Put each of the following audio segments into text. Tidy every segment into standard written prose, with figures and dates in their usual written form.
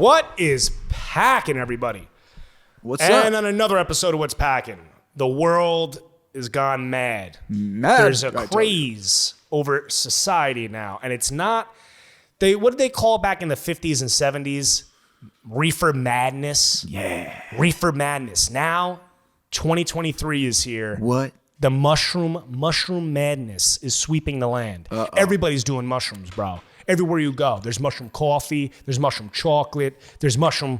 What is Pac'n, everybody? What's up? And on another episode of What's Pac'n, the world is gone mad. Mad. There's a craze over society now, and it's not. What did they call it back in the 50s and 70s? Reefer madness. Yeah. Reefer madness. Now, 2023 is here. What? The mushroom madness is sweeping the land. Uh-oh. Everybody's doing mushrooms, bro. Everywhere you go, there's mushroom coffee, there's mushroom chocolate, there's mushrooms.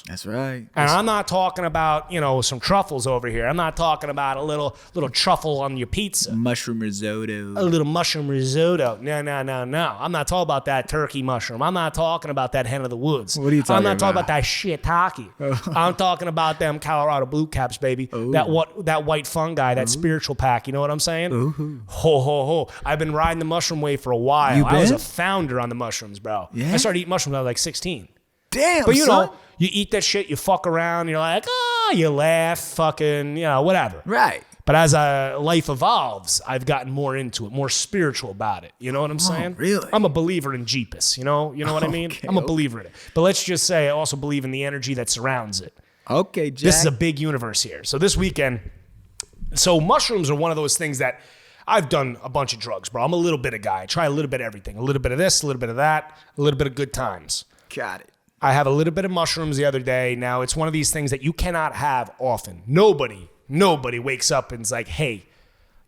That's right. And I'm not talking about, some truffles over here. I'm not talking about a little truffle on your pizza. Mushroom risotto. A little mushroom risotto. No. I'm not talking about that turkey mushroom. I'm not talking about that hen of the woods. What are you talking I'm not talking about? about that shiitake. I'm talking about them Colorado blue caps, baby. Ooh. That white fungi, that spiritual pack. You know what I'm saying? Ooh. Ho, ho, ho. I've been riding the mushroom wave for a while. You I was been? a founder on the mushrooms, bro. Yeah? I started eating mushrooms when I was like 16. Damn, But son. you eat that shit, you fuck around, you're like, you laugh, fucking, whatever. Right. But as life evolves, I've gotten more into it, more spiritual about it. You know what I'm saying? really? I'm a believer in Jeepus, you know what I mean? I'm a believer in it. But let's just say I also believe in the energy that surrounds it. Okay, Jack. This is a big universe here. So this weekend, mushrooms are one of those things that I've done a bunch of drugs, bro. I'm a little bit of guy. I try a little bit of everything. A little bit of this, a little bit of that, a little bit of good times. Got it. I have a little bit of mushrooms the other day. Now, it's one of these things that you cannot have often. Nobody wakes up and is like, hey,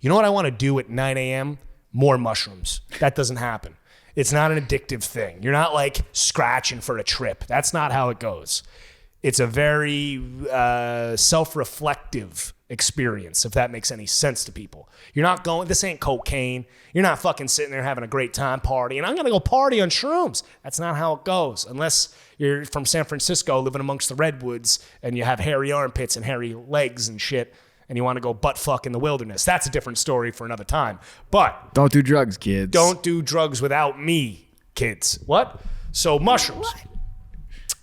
you know what I want to do at 9 a.m.? More mushrooms. That doesn't happen. It's not an addictive thing. You're not like scratching for a trip. That's not how it goes. It's a very self-reflective experience, if that makes any sense to people. You're not going, this ain't cocaine. You're not fucking sitting there having a great time partying. I'm going to go party on shrooms. That's not how it goes. Unless you're from San Francisco living amongst the redwoods and you have hairy armpits and hairy legs and shit and you want to go butt fuck in the wilderness. That's a different story for another time. But Don't do drugs, kids. don't do drugs without me, kids. What? So mushrooms.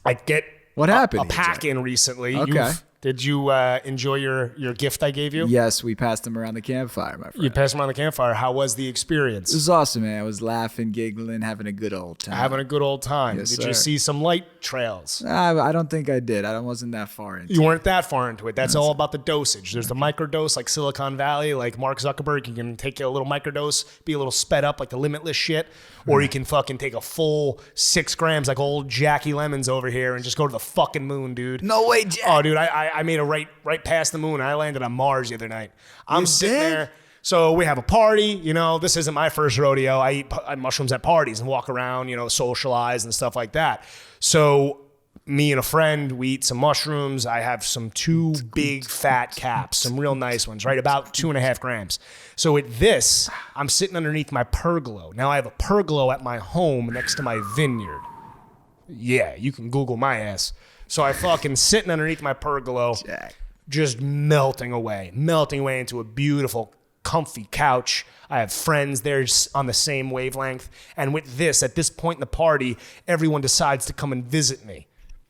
I get What happened a here, Jack? Pac'n recently. Okay. Did you enjoy your gift I gave you? Yes, we passed them around the campfire, my friend. You passed them on the campfire. How was the experience? This was awesome, man. I was laughing, giggling, having a good old time. Having a good old time. Yes, Did sir. you see some light trails? I don't think I did. I wasn't that far into You weren't that far into it. That's all about the dosage. There's the microdose, like Silicon Valley, like Mark Zuckerberg. You can take a little microdose, be a little sped up, like the limitless shit, or you can fucking take a full 6 grams, like old Jackie Lemons over here, and just go to the fucking moon, dude. No way, Jack. Oh, dude, I made a right past the moon. I landed on Mars the other night. I'm sitting did? there. So we have a party. This isn't my first rodeo. I eat mushrooms at parties and walk around, socialize and stuff like that. So me and a friend, we eat some mushrooms. I have some 2 big fat caps, some real nice ones, right? About 2.5 grams. So at this, I'm sitting underneath my pergola. Now I have a pergola at my home next to my vineyard. Yeah, you can Google my ass. So I fucking sitting underneath my pergola, Jack. just melting away into a beautiful, comfy couch. I have friends there on the same wavelength. And with this, at this point in the party, everyone decides to come and visit me,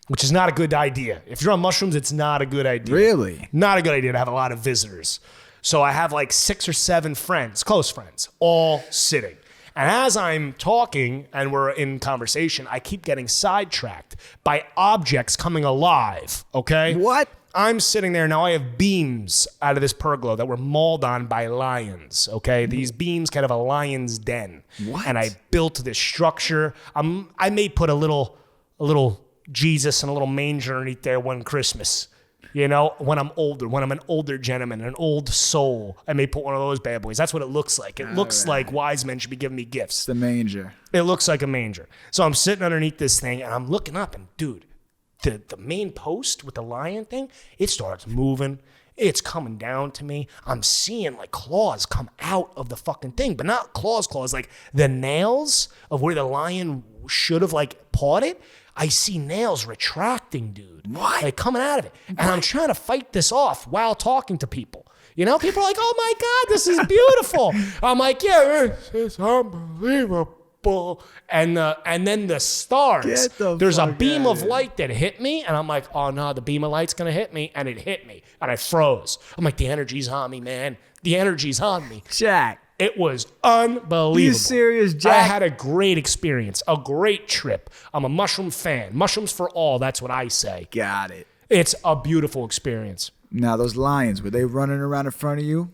which is not a good idea. If you're on mushrooms, it's not a good idea. Really? Not a good idea to have a lot of visitors. So I have like 6 or 7 friends, close friends, all sitting. And as I'm talking and we're in conversation, I keep getting sidetracked by objects coming alive, okay? What? I'm sitting there. Now I have beams out of this pergola that were mauled on by lions, okay? These beams kind of a lion's den. What? And I built this structure. I may put a little Jesus and a little manger underneath there one Christmas. When I'm older, when I'm an older gentleman, an old soul, I may put one of those bad boys. That's what it looks like. It looks like wise men should be giving me gifts. The manger. It looks like a manger. So I'm sitting underneath this thing and I'm looking up and dude, the main post with the lion thing, it starts moving. It's coming down to me. I'm seeing like claws come out of the fucking thing, but not claws, like the nails of where the lion should have like pawed it. I see nails retracting, dude. What? Like coming out of it. And I'm trying to fight this off while talking to people. People are like, oh my God, this is beautiful. I'm like, yeah, it's unbelievable. And then the stars. There's a beam of light that hit me. And I'm like, oh no, the beam of light's going to hit me. And it hit me. And I froze. I'm like, the energy's on me, man. The energy's on me. Jack. It was unbelievable. You serious, Jack? I had a great experience, a great trip. I'm a mushroom fan. Mushrooms for all, that's what I say. Got it. It's a beautiful experience. Now, those lions, were they running around in front of you?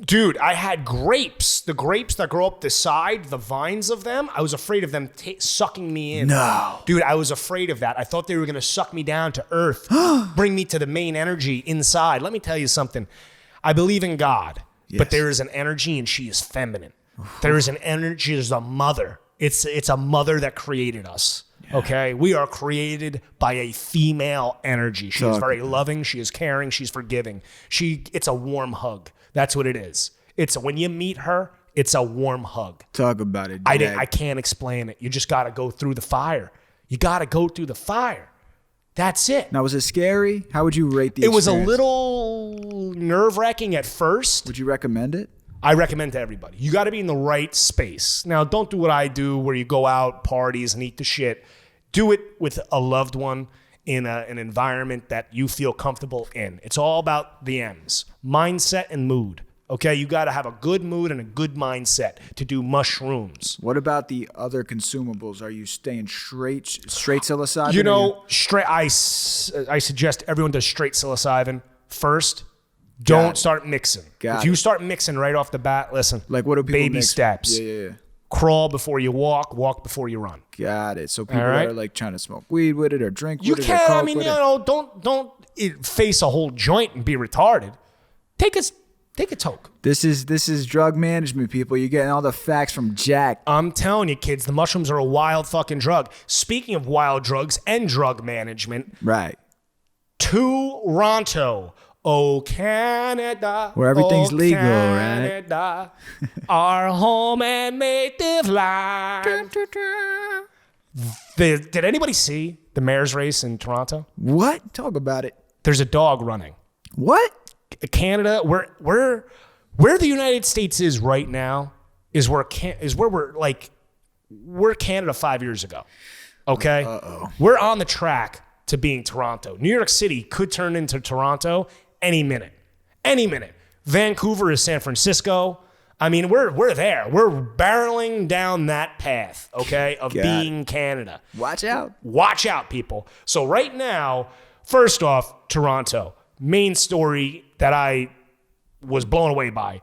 Dude, I had grapes. The grapes that grow up the side, the vines of them, I was afraid of them sucking me in. No. Dude, I was afraid of that. I thought they were going to suck me down to earth, bring me to the main energy inside. Let me tell you something. I believe in God, but there is an energy and she is feminine. There is an energy, there's a mother. It's a mother that created us. Okay, we are created by a female energy. She is very loving. She is caring. She's forgiving. It's a warm hug. That's what it is. It's when you meet her, it's a warm hug. Talk about it, Jack. I can't explain it. You just got to go through the fire. You got to go through the fire. That's it. Now, was it scary? How would you rate the It was experience? a little nerve-wracking at first. Would you recommend it? I recommend to everybody. You got to be in the right space. Now, don't do what I do where you go out, parties, and eat the shit. Do it with a loved one in an environment that you feel comfortable in. It's all about the M's, mindset and mood. Okay, you got to have a good mood and a good mindset to do mushrooms. What about the other consumables? Are you staying straight psilocybin? You know, I suggest everyone does straight psilocybin first. Don't start mixing. If you start mixing right off the bat, listen. Like, what do people baby mix? steps. Yeah. Crawl before you walk before you run. Got it. So people that are like trying to smoke weed with it or drink with it. You can. Or coke I mean, with you know, don't face a whole joint and be retarded. Take a toke. This is drug management, people. You're getting all the facts from Jack. I'm telling you, kids, the mushrooms are a wild fucking drug. Speaking of wild drugs and drug management, Right. Toronto. Oh, Canada. Where everything's legal, Canada, right? Our home and native land. Did anybody see the mayor's race in Toronto? What? Talk about it. There's a dog running. What? Canada, where the United States is right now is where we're Canada 5 years ago. Okay? We're on the track to being Toronto. New York City could turn into Toronto any minute. Any minute. Vancouver is San Francisco. I mean, we're there. We're barreling down that path, okay, of being Canada. Watch out. Watch out, people. So right now, first off, Toronto. Main story that I was blown away by.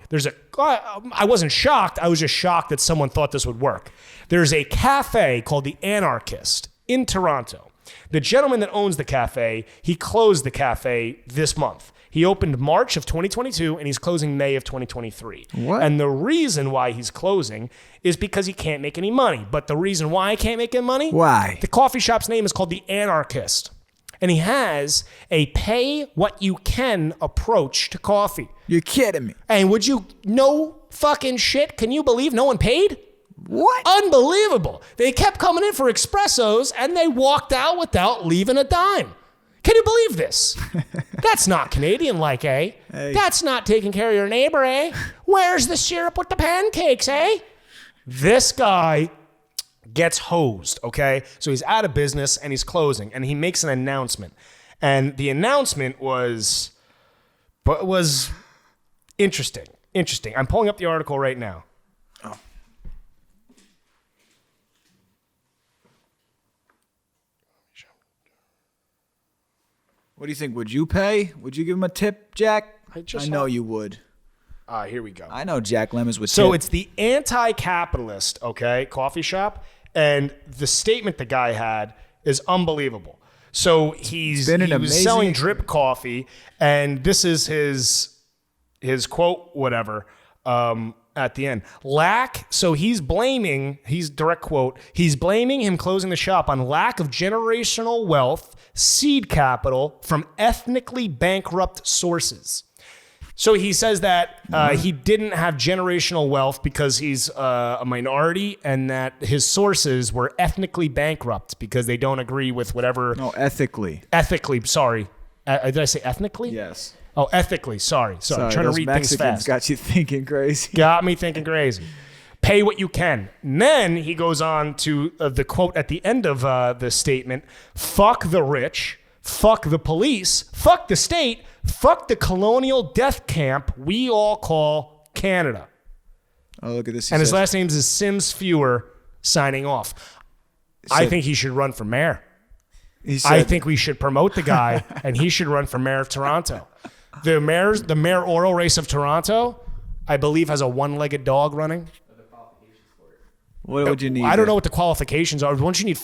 I wasn't shocked. I was just shocked that someone thought this would work. There's a cafe called the Anarchist in Toronto. The gentleman that owns the cafe, he closed the cafe this month. He opened March of 2022 and he's closing May of 2023. What? And the reason why he's closing is because he can't make any money. But the reason why he can't make any money? Why? The coffee shop's name is called the Anarchist. And he has a pay what you can approach to coffee. You're kidding me. And would you, no fucking shit, can you believe no one paid? What? Unbelievable. They kept coming in for espressos and they walked out without leaving a dime. Can you believe this? That's not Canadian-like, eh? Hey. That's not taking care of your neighbor, eh? Where's the syrup with the pancakes, eh? This guy gets hosed, okay? So he's out of business and he's closing and he makes an announcement. And the announcement was interesting. Interesting. I'm pulling up the article right now. Oh. What do you think? Would you pay? Would you give him a tip, Jack? I know you would. Here we go. I know Jack Lemmons would So tip. it's the anti-capitalist, okay, coffee shop. And the statement the guy had is unbelievable. So he was selling drip coffee, and this is his quote, whatever, at the end. He's blaming him closing the shop on lack of generational wealth, seed capital from ethnically bankrupt sources. So he says that he didn't have generational wealth because he's a minority and that his sources were ethnically bankrupt because they don't agree with whatever. No, ethically. Ethically, sorry. Did I say ethnically? Yes. Oh, ethically, sorry. I'm trying to read Mexicans things fast. got you thinking crazy. Got me thinking crazy. Pay what you can. And then he goes on to the quote at the end of the statement, fuck the rich, fuck the police, fuck the state, fuck the colonial death camp we all call Canada. Oh, look at this. And his last name is Sims Fewer, signing off. I think he should run for mayor. I think we should promote the guy, and he should run for mayor of Toronto. The mayoral race of Toronto, I believe, has a one-legged dog running. What would you need? I don't know what the qualifications are. Don't you need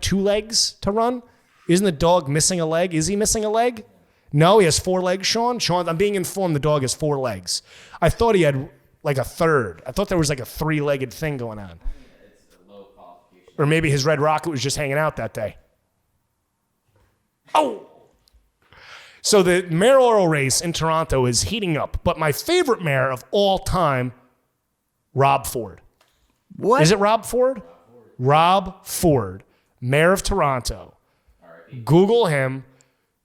two legs to run? Isn't the dog missing a leg? Is he missing a leg? No, he has 4 legs, Sean. Sean, I'm being informed the dog has 4 legs. I thought he had like a third. I thought there was like a 3-legged thing going on. It's a low qualification. Or maybe his red rocket was just hanging out that day. Oh! So the mayoral race in Toronto is heating up. But my favorite mayor of all time, Rob Ford. What? Is it Rob Ford? Rob Ford, mayor of Toronto. Google him.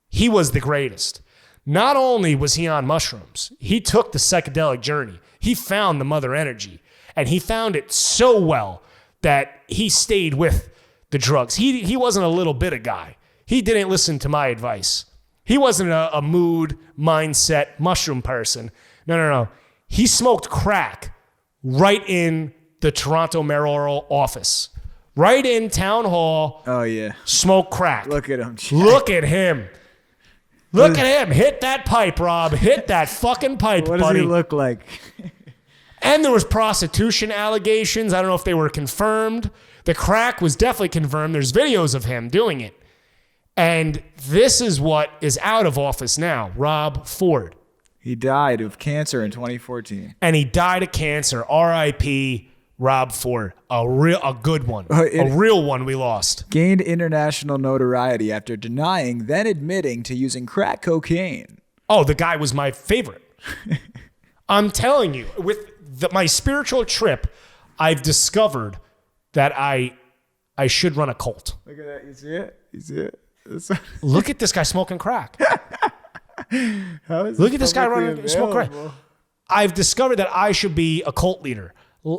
He was the greatest. Not only was he on mushrooms, he took the psychedelic journey. He found the mother energy, and he found it so well that he stayed with the drugs. He wasn't a little bit of guy. He didn't listen to my advice. He wasn't a mood, mindset, mushroom person. No. He smoked crack right in the Toronto mayoral office. Right in town hall. Oh, yeah. Smoke crack. Look at him. Jack. Look at him. Look at him. Hit that pipe, Rob. Hit that fucking pipe, What buddy. does he look like? And there was prostitution allegations. I don't know if they were confirmed. The crack was definitely confirmed. There's videos of him doing it. And this is what is out of office now, Rob Ford. He died of cancer in 2014. And he died of cancer. R.I.P. Rob Ford. A good one. A real one we lost. Gained international notoriety after denying, then admitting to using crack cocaine. Oh, the guy was my favorite. I'm telling you, with my spiritual trip, I've discovered that I should run a cult. Look at that. You see it? You see it? Look at this guy smoking crack. How is Look at this guy running publicly smoke crack. available? I've discovered that I should be a cult leader.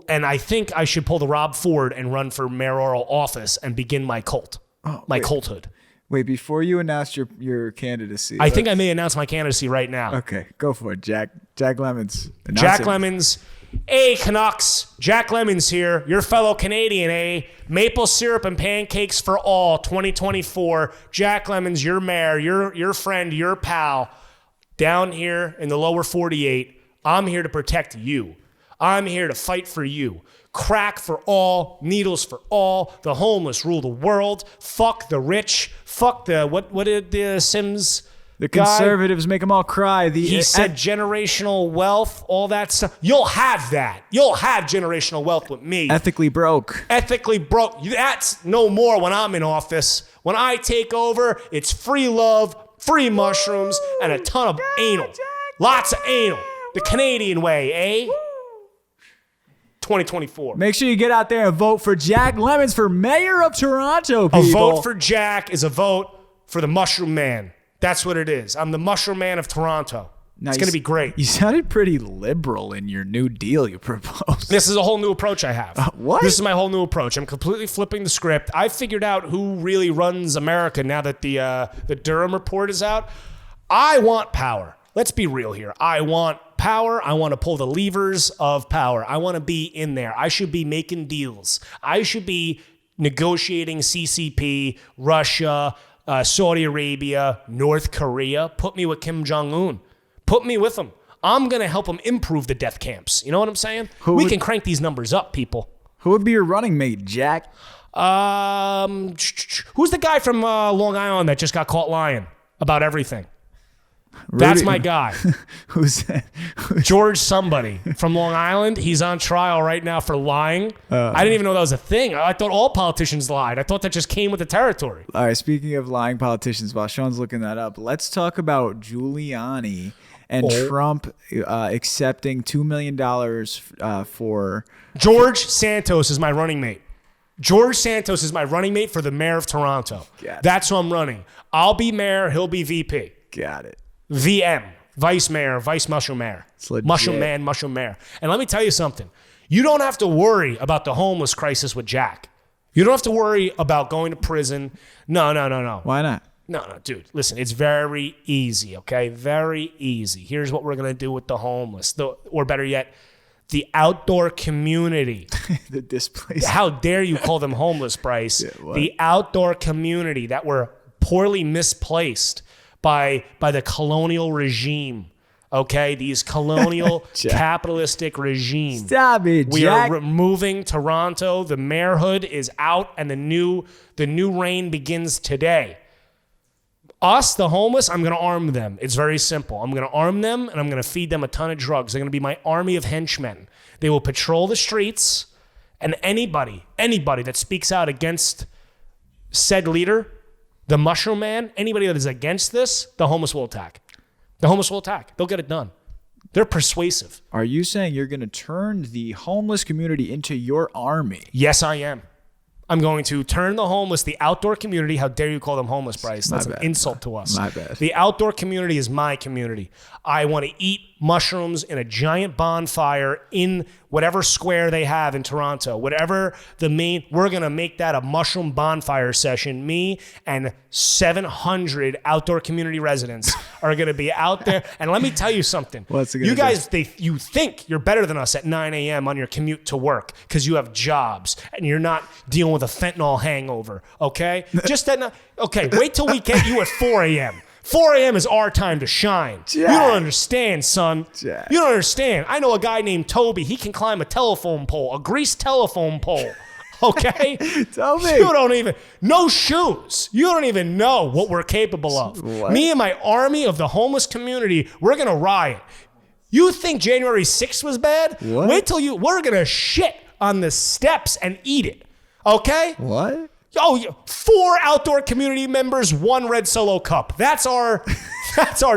And I think I should pull the Rob Ford and run for mayoral office and begin my cult. My culthood. Wait, before you announce your candidacy. I think I may announce my candidacy right now. Okay, go for it, Jack. Jack Lemons. Announce Jack it. Lemons. Hey, Canucks. Jack Lemons here. Your fellow Canadian, eh? Maple syrup and pancakes for all 2024. Jack Lemons, your mayor, your friend, your pal. Down here in the lower 48, I'm here to protect you. I'm here to fight for you. Crack for all, needles for all. The homeless rule the world. Fuck the rich. Fuck the, what did the Sims The guy? conservatives make them all cry. He said generational wealth, all that stuff. You'll have that. You'll have generational wealth with me. ethically broke. Ethically broke. That's no more when I'm in office. When I take over, it's free love, free mushrooms, and a ton of anal. Lots of anal. The Canadian way, eh? 2024. Make sure you get out there and vote for Jack Lemons for mayor of Toronto, people. A vote for Jack is a vote for the Mushroom Man. That's what it is. I'm the Mushroom Man of Toronto. It's going to be great. You sounded pretty liberal in your new deal you proposed. This is a whole new approach I have. What? This is my whole new approach. I'm completely flipping the script. I figured out who really runs America now that the Durham report is out. I want power. Let's be real here. I want power. I want to pull the levers of power. I want to be in there. I should be making deals. I should be negotiating CCP, Russia, Saudi Arabia, North Korea. Put me with Kim Jong-un. Put me with him. I'm going to help him improve the death camps. You know what I'm saying? We can crank these numbers up, people. Who would be your running mate, Jack? Who's the guy from Long Island that just got caught lying about everything? That's my guy. Who's that? George somebody from Long Island. He's on trial right now for lying. I didn't even know that was a thing. I thought all politicians lied. I thought that just came with the territory. All right, speaking of lying politicians, while Sean's looking that up, let's talk about Giuliani and Trump accepting $2 million for... George Santos is my running mate. George Santos is my running mate for the mayor of Toronto. That's who I'm running. I'll be mayor. He'll be VP. Got it. VM, vice mayor, vice mushroom mayor. Mushroom man, mushroom mayor. And let me tell you something. You don't have to worry about the homeless crisis with Jack. You don't have to worry about going to prison. No. Why not? No, dude. Listen, it's very easy, okay? Very easy. Here's what we're going to do with the homeless. Or better yet, The outdoor community. The displaced. How dare you call them homeless, Bryce? what? The outdoor community that were poorly misplaced by the colonial regime. Okay, these colonial capitalistic regime. Stop it, We Jack. are removing Toronto. The mayorhood is out, and the new reign begins today. Us, the homeless, I'm going to arm them. It's very simple. I'm going to arm them, and I'm going to feed them a ton of drugs. They're going to be my army of henchmen. They will patrol the streets, and anybody that speaks out against said leader, the Mushroom Man, anybody that is against this, the homeless will attack. The homeless will attack. They'll get it done. They're persuasive. Are you saying you're going to turn the homeless community into your army? Yes, I am. I'm going to turn the homeless, the outdoor community. How dare you call them homeless, Bryce? That's an insult to us. My bad. The outdoor community is my community. I want to eat mushrooms in a giant bonfire in whatever square they have in Toronto. Whatever we're going to make that a mushroom bonfire session. Me and 700 outdoor community residents are going to be out there. And let me tell you something. What's it gonna You do? guys, you think you're better than us at 9 a.m. on your commute to work because you have jobs and you're not dealing with a fentanyl hangover, okay? Okay, wait till we get you at 4 a.m. 4 a.m. is our time to shine. Jack. You don't understand, son. Jack. You don't understand. I know a guy named Toby. He can climb a telephone pole, a greased telephone pole. Okay? Tell me. You don't even, no shoes. You don't even know what we're capable of. What? Me and my army of the homeless community, we're going to riot. You think January 6th was bad? What? Wait till we're going to shit on the steps and eat it. Okay? What? Oh, 4 outdoor community members, 1 red Solo cup. That's our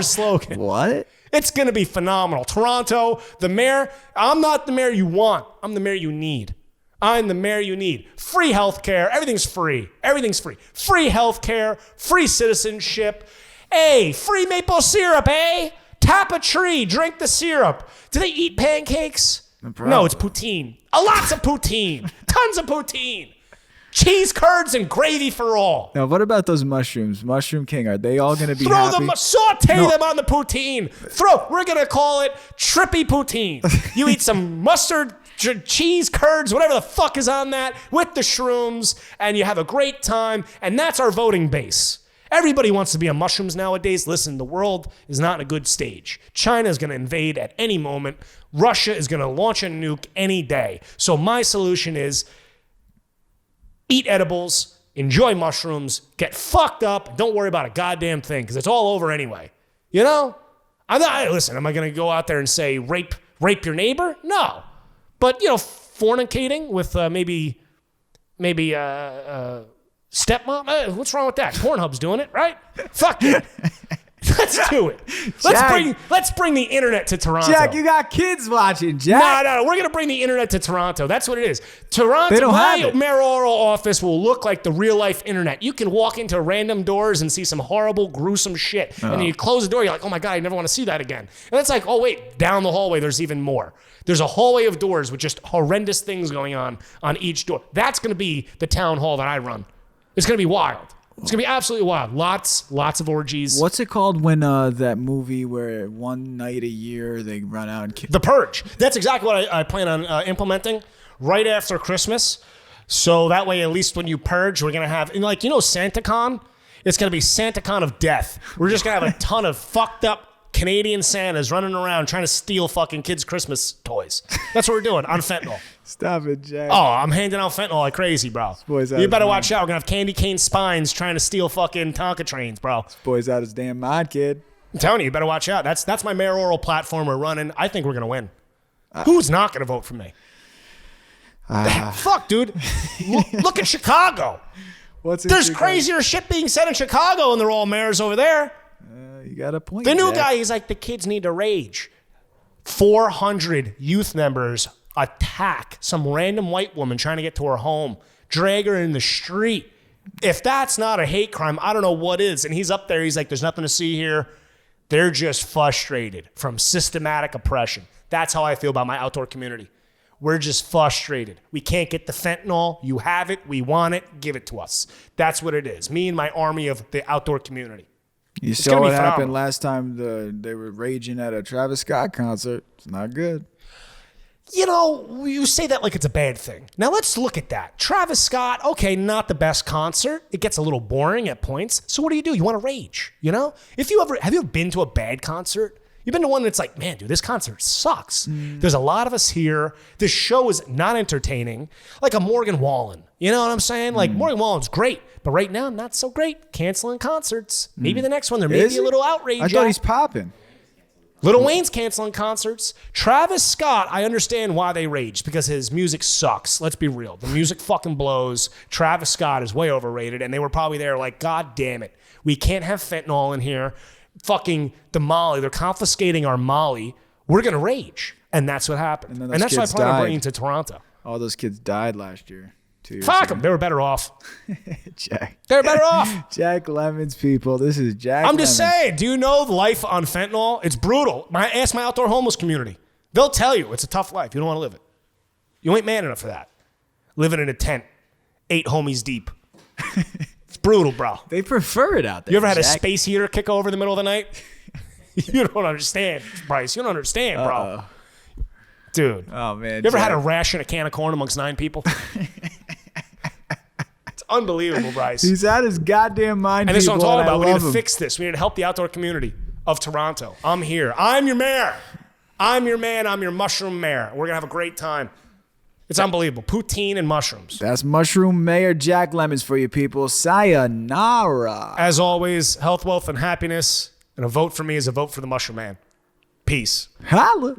slogan. What? It's going to be phenomenal. Toronto, the mayor, I'm not the mayor you want. I'm the mayor you need. I'm the mayor you need. Free healthcare. Everything's free. Everything's free. Free healthcare, free citizenship. Hey, free maple syrup, eh? Tap a tree, drink the syrup. Do they eat pancakes? No, it's poutine. Lots of poutine. Tons of poutine. Cheese curds and gravy for all. Now, what about those mushrooms? Mushroom King, are they all going to be Throw happy? them, saute them on the poutine. We're going to call it trippy poutine. You eat some mustard, cheese curds, whatever the fuck is on that, with the shrooms, and you have a great time, and that's our voting base. Everybody wants to be on mushrooms nowadays. Listen, the world is not in a good stage. China is going to invade at any moment. Russia is going to launch a nuke any day. So my solution is eat edibles, enjoy mushrooms, get fucked up, and don't worry about a goddamn thing because it's all over anyway. You know? Listen, am I going to go out there and say rape your neighbor? No. But, fornicating with maybe stepmom? What's wrong with that? Pornhub's doing it, right? Fuck it. Let's do it. Let's bring the internet to Toronto. Jack, you got kids watching, Jack. No. We're going to bring the internet to Toronto. That's what it is. Toronto, They don't my have it. mayoral office will look like the real life internet. You can walk into random doors and see some horrible, gruesome shit. And then you close the door, you're like, oh my God, I never want to see that again. And it's like, oh wait, down the hallway, there's even more. There's a hallway of doors with just horrendous things going on each door. That's going to be the town hall that I run. It's going to be wild. It's going to be absolutely wild. Lots of orgies. What's it called when that movie where one night a year they run out and kill? The Purge. That's exactly what I plan on implementing right after Christmas. So that way, at least when you purge, we're going to have, SantaCon? It's going to be SantaCon of death. We're just going to have a ton of fucked up Canadian Santas running around trying to steal fucking kids' Christmas toys. That's what we're doing on fentanyl. Stop it, Jack. Oh, I'm handing out fentanyl like crazy, bro. boy's out You of better his watch out. We're going to have candy cane spines trying to steal fucking Tonka trains, bro. Boy's out his damn mind, kid. I'm telling you better watch out. That's my mayoral platform we're running. I think we're going to win. Who's not going to vote for me? Fuck, dude. Look at Chicago. There's crazier shit being said in Chicago, and they're all mayors over there. You got a point. The new Jack. guy, he's like, the kids need to rage. 400 youth members attack some random white woman trying to get to her home, drag her in the street. If that's not a hate crime, I don't know what is. And he's up there, he's like, there's nothing to see here. They're just frustrated from systematic oppression. That's how I feel about my outdoor community. We're just frustrated. We can't get the fentanyl. You have it. We want it. Give it to us. That's what it is. Me and my army of the outdoor community. You It's saw gonna what be happened phenomenal. last time they were raging at a Travis Scott concert. It's not good. You know, you say that like it's a bad thing. Now let's look at that. Travis Scott, okay, not the best concert. It gets a little boring at points. So what do? You want to rage, you know? Have you ever been to a bad concert? You've been to one that's like, man, dude, this concert sucks. There's a lot of us here. This show is not entertaining. Like a Morgan Wallen. You know what I'm saying? Like Morgan Wallen's great, but right now, not so great. Canceling concerts. Maybe the next one, there may be a little outrage. I thought he's popping. Lil Wayne's canceling concerts. Travis Scott, I understand why they raged, because his music sucks. Let's be real. The music fucking blows. Travis Scott is way overrated, and they were probably there like, God damn it. We can't have fentanyl in here. Fucking the Molly. They're confiscating our Molly. We're going to rage. And that's what happened. And that's why I plan on bringing to Toronto. All those kids died last year. 2 years Fuck ago. them. They were better off. Jack. They were better off. Jack Lemon's people. This is Jack I'm just Lemmons. saying, do you know the life on fentanyl? It's brutal. Ask my outdoor homeless community. They'll tell you it's a tough life. You don't want to live it. You ain't man enough for that. Living in a tent, 8 homies deep. It's brutal, bro. They prefer it out there. You ever had a Jack. space heater kick over in the middle of the night? You don't understand, Bryce. You don't understand, bro. Dude. Oh, man. You ever Jack. had a ration a can of corn amongst 9 people? It's unbelievable, Bryce. He's out his goddamn mind. And this is what I'm people, talking and I about. We need love to him. fix this. We need to help the outdoor community of Toronto. I'm here. I'm your mayor. I'm your man. I'm your mushroom mayor. We're going to have a great time. It's unbelievable. Poutine and mushrooms. That's Mushroom Mayor Jack Lemmons for you people. Sayonara. As always, health, wealth, and happiness. And a vote for me is a vote for the mushroom man. Peace. Holla.